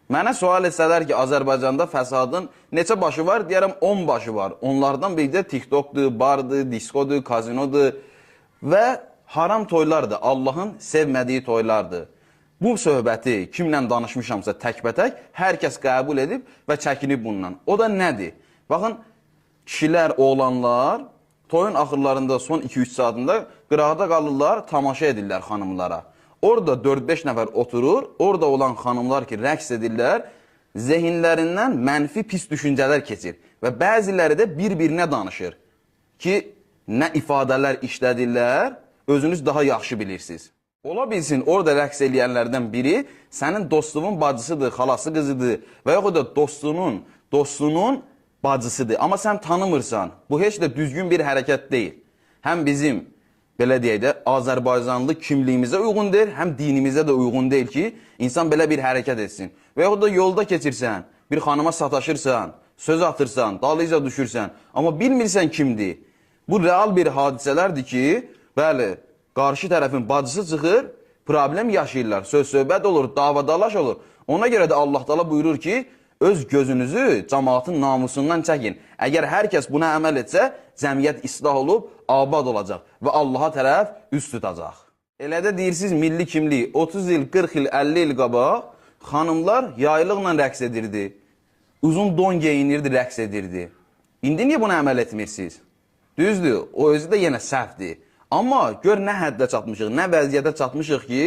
Mənə sual etsələr ki, Azərbaycanda fəsadın neçə başı var? Deyərəm 10 başı var. Onlardan biri də TikTokdur, bardır, diskodur, kazinodur və haram toylardır. Allahın sevmədiyi toylardır. Bu söhbəti kimlə danışmışamsa təkbətək hər kəs qəbul edib və çəkinib bundan. O da nədir? Baxın, kişilər, oğlanlar toyun axırlarında son 2-3 saatında qırağda qalırlar, tamaşa edirlər xanımlara. Orada 4-5 nəfər oturur, orada olan xanımlar ki, rəqs edirlər, zehinlərindən mənfi pis düşüncələr keçir və bəziləri də bir-birinə danışır ki, nə ifadələr işlədirlər, özünüz daha yaxşı bilirsiniz. Ola bilsin, orada rəqs eləyənlərdən biri sənin dostunun bacısıdır, xalası qızıdır və yaxud da dostunun bacısıdır. Amma sən tanımırsan, bu heç də düzgün bir hərəkət deyil. Həm bizim, belə deyək də, Azərbaycanlı kimliyimizə uyğun deyil, həm dinimizə də uyğun deyil ki, insan belə bir hərəkət etsin. Və yaxud da yolda keçirsən, bir xanıma sataşırsan, söz atırsan, dalıca düşürsən, amma bilmirsən kimdir. Bu real bir hadisələrdir ki, bəli, qarşı tərəfin bacısı çıxır, problem yaşayırlar, söz-söhbət olur, davadalaş olur. Ona görə də Allah Taala buyurur ki, öz gözünüzü cəmaatın namusundan çəkin. Əgər hər kəs buna əməl etsə, cəmiyyət islah olub, abad olacaq və Allaha tərəf üst tutacaq. Elə də deyirsiniz milli kimlik, 30 il, 40 il, 50 il qabaq xanımlar yaylıqla rəqs edirdi. Uzun don geyinirdi, rəqs edirdi. İndi niyə buna əməl etmirsiniz? Düzdür, o özü də yenə səhvdir. Amma gör nə həddə çatmışıq, nə vəziyyətə çatmışıq ki,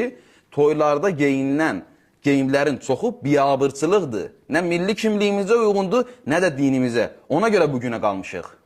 toylarda geyinilən geyimlərin çoxu biabırçılıqdır. Nə milli kimliyimizə uyğundur, nə də dinimizə. Ona görə bugünə qalmışıq.